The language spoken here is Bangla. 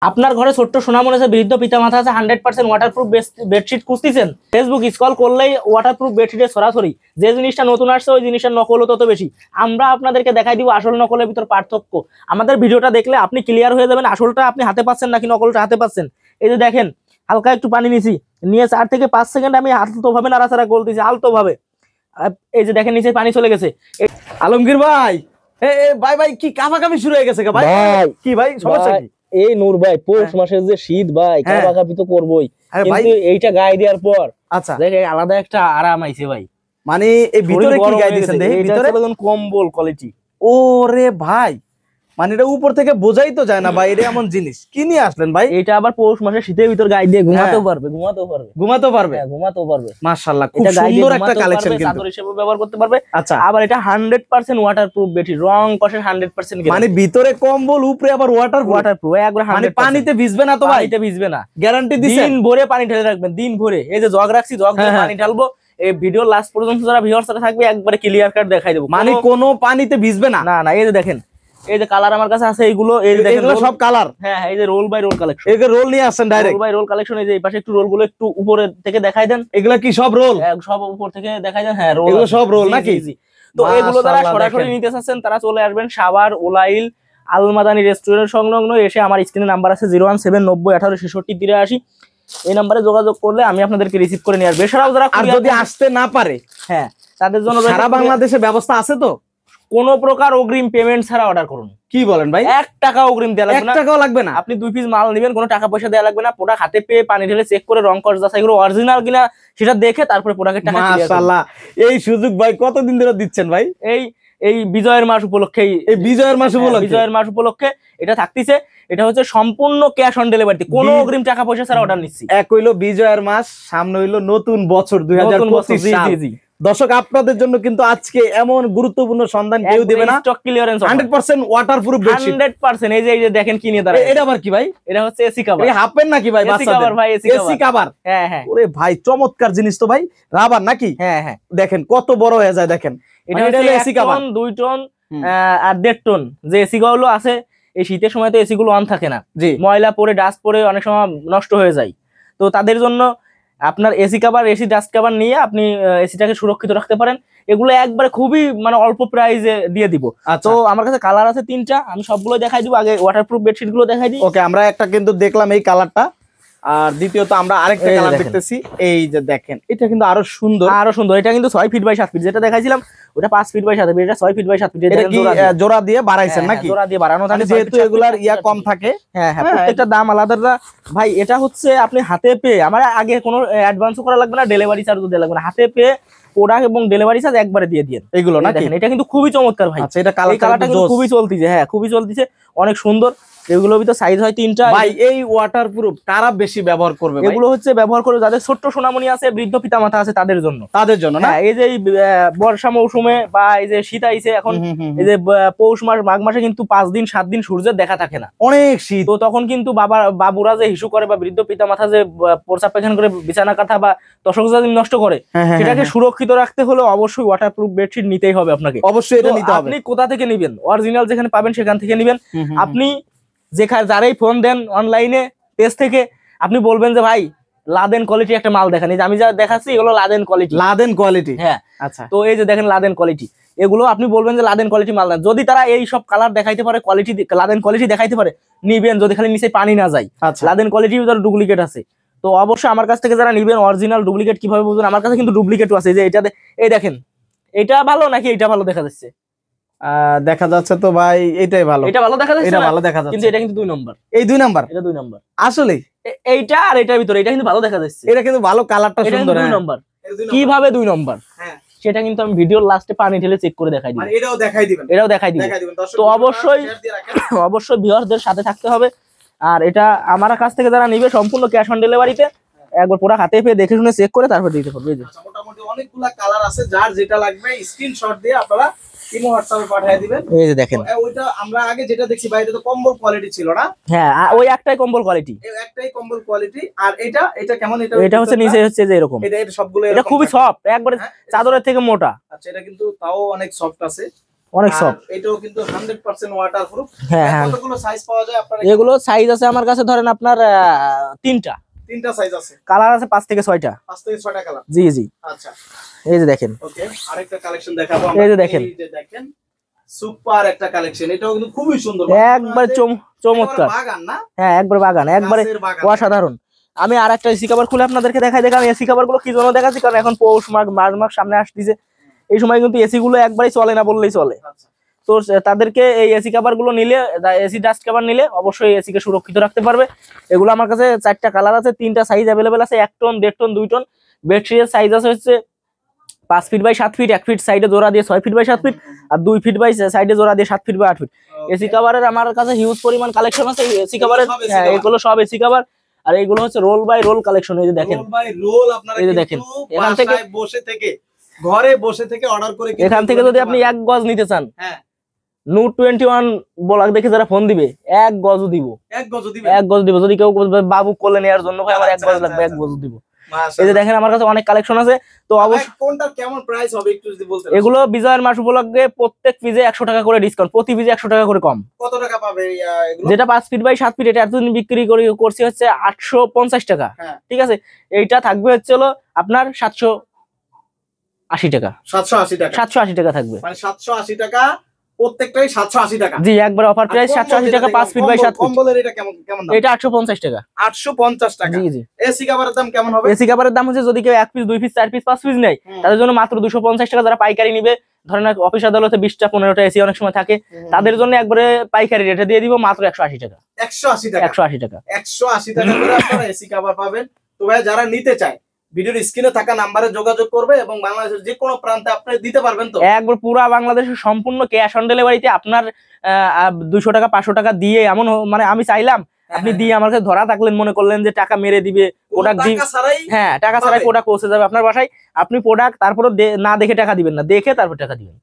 আপনার ঘরে ছোট্ট সোনামণি আছে, বৃদ্ধ পিতামাতা আছে, 100% ওয়াটারপ্রুফ বেডশিট খুঁজতেছেন, ফেসবুক স্ক্রল করলেই ওয়াটারপ্রুফ বেডশিটের সরাসরি যে জিনিসটা নতুন আসছে ওই জিনিসের নকল তত বেশি। আমরা আপনাদেরকে দেখাই দিব আসল নকলের ভিতর পার্থক্য। আমাদের ভিডিওটা দেখলে আপনি ক্লিয়ার হয়ে যাবেন আসলটা আপনি হাতে পাচ্ছেন নাকি নকলটা হাতে পাচ্ছেন। এই যে দেখেন, হালকা একটু পানি নিছি, নিয়ে 4 থেকে 5 সেকেন্ড আমি আলতোভাবে নাড়াচাড়া করতেছি, আলতোভাবে। এই যে দেখেন নিচে পানি চলে গেছে। আলমগীর ভাই, ভাই ভাই কি কাঁপাকাঁপি শুরু হয়ে গেছে ভাই? কি ভাই সমস্যা কি? এই নূর ভাই, পৌষ মাসের যে শীত ভাই, কাঁপাকাঁপি তো করবোই, কিন্তু এইটা গায়ে দেওয়ার পর আচ্ছা আলাদা একটা আরাম আইছে ভাই। মানে এই ভিতরে কি গায়ে দিয়েছেন? ভিতরে কম্বল কোয়ালিটি। ওরে ভাই, মানে এটা উপর থেকে বোঝাই তো যায় না ভাই, এটা এমন জিনিস কি নিয়ে আসলেন ভাই? এটা আবার পৌষ মাসে শীতের ভিতর গায়ে দিয়ে ঘুমাতেও পারবে, ঘুমাতেও পারবে। মাশাআল্লাহ, খুব সুন্দর একটা কালেকশন, কিন্তু চাদর হিসেবে ব্যবহার করতে পারবে। আচ্ছা, আবার এটা 100% ওয়াটারপ্রুফ বেডশিট, রং কষের 100% মানে ভিতরে কম্বল, উপরে আবার ওয়াটারপ্রুফ, একবার মানে পানিতে ভিজবে না তো ভাই? পানিতে ভিজবে না, গ্যারান্টি দিছেন? দিন ভরে পানি ঢেলে রাখবেন, দিন ভরে। এই যে জগ রাখছি, জগ দিয়ে পানি ঢালবো। এই ভিডিও লাস্ট পর্যন্ত যারা ভিউয়ার্সরা থাকবে একবারে ক্লিয়ার কাট দেখাই দেবো, মানে কোনো পানিতে ভিজবে না। না। এই যে দেখেন, এই যে কালার আমার কাছে আছে, এইগুলো এই যে দেখেন সব কালার। হ্যাঁ, এই যে রোল বাই রোল কালেকশন, এই যে রোল নিয়ে আসেন direct, roll by roll collection. এই যে এই পাশে একটু রোল গুলো একটু উপরে থেকে দেখাই দেন। এগুলা কি সব রোল? সব উপর থেকে দেখাই দেন। হ্যাঁ, রোল, এগুলো সব রোল নাকি? তো এগুলো যারা সরাসরি নিতে চাচ্ছেন তারা চলে আসবেন সাভার ওলাইল আলমাদানি রেস্টুরেন্ট সংলগ্ন এসে। আমার স্ক্রিনে নাম্বার আছে 01790186683। এই নাম্বারে যোগাযোগ করলে আমি আপনাদেরকে রিসিভ করে নিয়ে আসবো। এছাড়াও যারা যদি আসতে না পারে, হ্যাঁ, তাদের জন্য সারা বাংলাদেশে ব্যবস্থা আছে তো? কোনো প্রকার অগ্রিম পেমেন্ট ছাড়া অর্ডার করুন। কি বলেন ভাই? 1 টাকা অগ্রিম দেওয়া লাগবে না, 1 টাকাও লাগবে না। আপনি 2 পিস মাল নেবেন, কোনো টাকা পয়সা দেওয়া লাগবে না। প্রোডাক্ট হাতে পেয়ে পানি ঢেলে চেক করে রং কস যাচাই করে অরিজিনাল কিনা সেটা দেখে তারপরে প্রোডাক্টের টাকা ক্লিয়ার করুন। মাশাআল্লাহ, এই সুযোগ ভাই কতদিন ধরে দিচ্ছেন ভাই? এই বিজয়ের মাস উপলক্ষে, বিজয়ের মাস উপলক্ষে এটা থাকতেছে। এটা হচ্ছে সম্পূর্ণ ক্যাশ অন ডেলিভারি, কোনো অগ্রিম টাকা পয়সা ছাড়া অর্ডার নিচ্ছি। এক হইলো বিজয়ের মাস, সামনে হইলো নতুন বছর 2025 সাল। দর্শক, আপনাদের জন্য কিন্তু আজকে এমন গুরুত্বপূর্ণ সন্ধান কেউ দেবে না। Stock clearance 100% waterproof bedsheet, 100%। এই যে দেখেন কি নিয়ে দাঁড়ায়, এটা আবার কি ভাই? এটা হচ্ছে এসি কভার। এই হাফ প্যান্ট নাকি ভাই? এসি কভার ভাই, এসি কভার। হ্যাঁ। ওরে ভাই, চমৎকার জিনিস তো ভাই, রাবার নাকি? হ্যাঁ। দেখেন কত বড় হয়ে যায়, দেখেন এটা হলো এসি কভার 2 টন আর 1.5 টন। যে এসি গুলো আছে, এই শীতের সময় তো এসি গুলো অন থাকে না, ময়লা পড়ে ডাস্ট পড়ে অনেক সময় নষ্ট হয়ে যায়। তো তাদের জন্য আপনার AC cover, AC dust cover নিয়ে আপনি এসিটাকে সুরক্ষিত রাখতে পারেন। এগুলো একবারে খুবই মানে অল্প প্রাইসে দিয়ে দিব। তো আমার কাছে কালার আছে 3টা, আমি সবগুলো দেখাই দিব। আগে ওয়াটারপ্রুফ বেডশিট গুলো দেখাই দিই। ওকে, আমরা একটা কিন্তু দেখলাম এই কালারটা, আর দ্বিতীয়ত আমরা আরেকটা কালার দেখতেছি। এই যে দেখেন, এটা কিন্তু আরো সুন্দর। এটা কিন্তু 6 ফিট বাই 7 ফিট, যেটা দেখাইছিলাম ওটা 5 ফিট বাই 7 ফিট, এটা 6 ফিট বাই 7 ফিট। এটা কি জোড়া দিয়ে বাড়াইছেন নাকি? জোড়া দিয়ে বাড়ানো থাকে, যেহেতু এগুলার ইয়া কম থাকে। হ্যাঁ, প্রত্যেকটা দাম আলাদা ভাই। এটা হচ্ছে আপনি হাতে পেয়ে, আমার আগে কোনো অ্যাডভান্সও করা লাগবে না, ডেলিভারি চার্জও দেওয়া লাগবে না। হাতে পেয়ে প্রোডাক্ট এবং ডেলিভারি চার্জ একবারে দিয়ে দিন এগুলো না। দেখেন, এটা কিন্তু খুবই চমৎকার ভাই। আচ্ছা, এটা কালারটা কিন্তু খুবই চলতিছে। হ্যাঁ, খুবই চলতিছে, অনেক সুন্দর। এগুলোর ভিতর সাইজ হয় 3টা ভাই। এই ওয়াটারপ্রুফ কারা বেশি ব্যবহার করবে? এগুলো হচ্ছে ব্যবহার করে যাদের ছোট্ট সোনামণি আছে, বৃদ্ধ পিতামাতা আছে, তাদের জন্য না? এই যে বর্ষা মৌসুমে বা এই যে শীত আইছে এখন, এই যে পৌষ মাস মাঘ মাসে কিন্তু 5 দিন 7 দিন সূর্যের দেখা থাকে না, অনেক শীত। তো তখন কিন্তু বাবুরা যে হিসু করে বা বৃদ্ধ পিতামাতা যে প্রস্রাব পায়খানা করে বিছানা কাঁথা বা তোশক নষ্ট করে, সেটাকে সুরক্ষিত রাখতে হলে অবশ্যই ওয়াটারপ্রুফ বেডশিট নিতেই হবে আপনাকে। অবশ্যই এটা নিতে হবে। আপনি কোথা থেকে নেবেন? অরিজিনাল যেখানে পাবেন সেখান থেকে নেবেন। আপনি যারাই ফোন দেন অনলাইনে পেজ থেকে, আপনি বলবেন যে ভাই লাদেন কোয়ালিটি একটা মাল দেখান। এই যে আমি যা দেখাচ্ছি এগুলো লাদেন কোয়ালিটি। হ্যাঁ, আচ্ছা। তো এই যে দেখেন লাদেন কোয়ালিটি, এগুলো আপনি বলবেন যে লাদেন কোয়ালিটি মাল দেন। যদি তারা এই সব কালার দেখাইতে পারে, লাদেন কোয়ালিটি দেখাইতে পারে, নিবেন। যদি খালি নিচে পানি না যায়, লাদেন কোয়ালিটি ডুপ্লিকেট আছে। তো অবশ্যই আমার কাছ থেকে যারা নিবেন, অরিজিনাল ডুপ্লিকেট কিভাবে বুঝবেন? আমার কাছে কিন্তু ডুপ্লিকেটও আছে। যে এটা এই দেখেন, এটা ভালো নাকি এটা ভালো দেখা যাচ্ছে? দেখা যাচ্ছে তো ভাই এটাই ভালো। এটা ভালো দেখা যাচ্ছে, এটা ভালো দেখা যাচ্ছে, কিন্তু এটা কিন্তু 2 নম্বর। এই 2 নাম্বার, এটা 2 নম্বর আসলে। এইটা আর এটার ভিতরে এটা কিন্তু ভালো দেখা যাচ্ছে, এটা কিন্তু ভালো, কালারটা সুন্দর। 2 নম্বর। কিভাবে 2 নম্বর? হ্যাঁ, সেটা কিন্তু আমি ভিডিওর লাস্টে পানি ঢেলে চেক করে দেখাই দিই। মানে এটাও দেখাই দিবেন? এটাও দেখাই দিবেন। তো অবশ্যই ভিউয়ারদের সাথে থাকতে হবে। আর এটা আমার কাছ থেকে যারা নিবে সম্পূর্ণ ক্যাশ অন ডেলিভারিতে, একবার পুরো হাতে পেয়ে দেখে শুনে চেক করে তারপর দিতে পারবে। আচ্ছা, মোটামুটি অনেকগুলা কালার আছে, যার যেটা লাগবে স্ক্রিনশট দিয়ে আপনারা ইমো হোয়াটসঅ্যাপে পাঠিয়ে দিবেন। এই যে দেখেন, ওইটা আমরা আগে যেটা দেখছি ভাই, এটা তো কম্বল কোয়ালিটি ছিল না? হ্যাঁ, ওই একটাই কম্বল কোয়ালিটি, আর এটা কেমন? এটা হচ্ছে নিচে হচ্ছে যে এরকম। এটা সবগুলো এটা খুবই সফট, একবারে চাদরের থেকে মোটা। আচ্ছা, এটা কিন্তু তাও অনেক সফট আছে। অনেক সফট। এটাও কিন্তু 100% ওয়াটারপ্রুফ। হ্যাঁ হ্যাঁ, কতগুলো সাইজ পাওয়া যায় আপনার? এগুলো সাইজ আছে আমার কাছে ধরেন আপনার তিনটা সাইজ আছে, কালার আছে 5 থেকে 6টা। 5 থেকে 6টা কালার। জি জি, আচ্ছা এই যে দেখেন। ওকে, আরেকটা কালেকশন দেখাবো আমরা। এই যে দেখেন, সুপার একটা কালেকশন, এটাও কিন্তু খুবই সুন্দর, একবার চমৎকার। বাগান না? হ্যাঁ একবার বাগান, একবারে অসাধারণ। আমি আর একটা এসি কভার খুলে আপনাদেরকে দেখাই। দেখেন এসি কভার গুলো কি জন্য দেখাচ্ছি, কারণ এখন পৌষ মাঘ মাঘ সামনে আসতেছে, এই সময় কিন্তু এসি গুলো একবারই চলে না বললেই চলে। তো তাদেরকে এই এসি কভার গুলো নিলে, এসি ডাস্ট কভার নিলে অবশ্যই এসি কে সুরক্ষিত রাখতে পারবে। এগুলো আমার কাছে 4টা কালার আছে, 3টা সাইজ অ্যাভেলেবেল আছে, 1 টন 1.5 টন 2 টন। বেডশিটের সাইজ আছে হচ্ছে 5 ফিট বাই 7 ফিট, 1 ফিট সাইডে জোড়া দিয়ে 6 ফিট বাই 7 ফিট, আর 2 ফিট বাই সাইডে জোড়া দিয়ে 7 ফিট বাই 8 ফিট। এসি কভারের আমার কাছে হিউজ পরিমাণ কালেকশন আছে এসি কভারের। হ্যাঁ এগুলো সব এসি কভার, আর এইগুলো হচ্ছে রোল বাই রোল কালেকশন। এই যে দেখেন, রোল বাই রোল আপনারা এই যে দেখেন, এখান থেকে বসে থেকে, ঘরে বসে থেকে অর্ডার করে, এখান থেকে যদি আপনি 1 গজ নিতে চান, হ্যাঁ নোট 21 ব্লগ দেখে যারা ফোন দিবে 1 গজও দিব, 1 গজ দিবে, 1 গজ দিব। যদি কেউ বাবু কোলে নেওয়ার জন্য ভাই আমার 1 গজ লাগবে, 1 গজ দিব। এই যে দেখেন আমার কাছে অনেক কালেকশন আছে। তো অবশ্যই কোনটা কেমন প্রাইস হবে একটু যদি বলতেন। এগুলো বিজয়ের মাস উপলক্ষে প্রত্যেক পিজে 100 টাকা করে ডিসকাউন্ট, প্রতি পিজে 100 টাকা করে কম। কত টাকা পাবে এগুলো? যেটা 5 ফিট বাই 7 ফিট, এটা এতদিন বিক্রি করছি হচ্ছে 850 টাকা। ঠিক আছে, এইটা থাকবে হচ্ছে হলো আপনার 780 টাকা। 780 টাকা, 780 টাকা থাকবে, মানে 780 টাকা প্রত্যেকটাই, 780 টাকা। জি একবার অফার প্রাইস 780 টাকা 5 ফিট বাই 7 ফিট। কম্বলের এটা কেমন দাম? এটা 850 টাকা। 850 টাকা। জি জি। এসি কভারের দাম কেমন হবে? এসি কভারের দাম হচ্ছে যদি কেউ 1 পিস 2 পিস 4 পিস 5 পিস নেয়, তাদের জন্য মাত্র 250 টাকা। যারা পাইকারি নিবে, ধরেন অফিস আদালতে 20টা 15টা এসি অনেক সময় থাকে, তাদের জন্য একবারে পাইকারি রেটে দিয়ে দিব মাত্র 180 টাকা। 180 টাকা, 180 টাকা, 180 টাকা করে আপনারা এসি কভার পাবেন। তো ভাই যারা নিতে চায় ভিডিওর স্ক্রিনে থাকা নম্বরে যোগাযোগ করবে, এবং বাংলাদেশের যে কোনো প্রান্তে আপনি দিতে পারবেন। তো একবার পুরো বাংলাদেশের সম্পূর্ণ ক্যাশ অন ডেলিভারিতে আপনার 200 টাকা 500 টাকা দিয়ে, এমন মানে আমি চাইলাম আপনি দিয়ে আমার কাছে ধরা থাকলেন, মনে করলেন যে টাকা মেরে দিবে, প্রোডাক্ট দিয়ে, হ্যাঁ টাকা ছাড়াই প্রোডাক্ট পৌঁছে যাবে আপনার বাসায়। আপনি প্রোডাক্ট তারপরে না দেখে টাকা দিবেন না, দেখে তারপর টাকা দিবেন।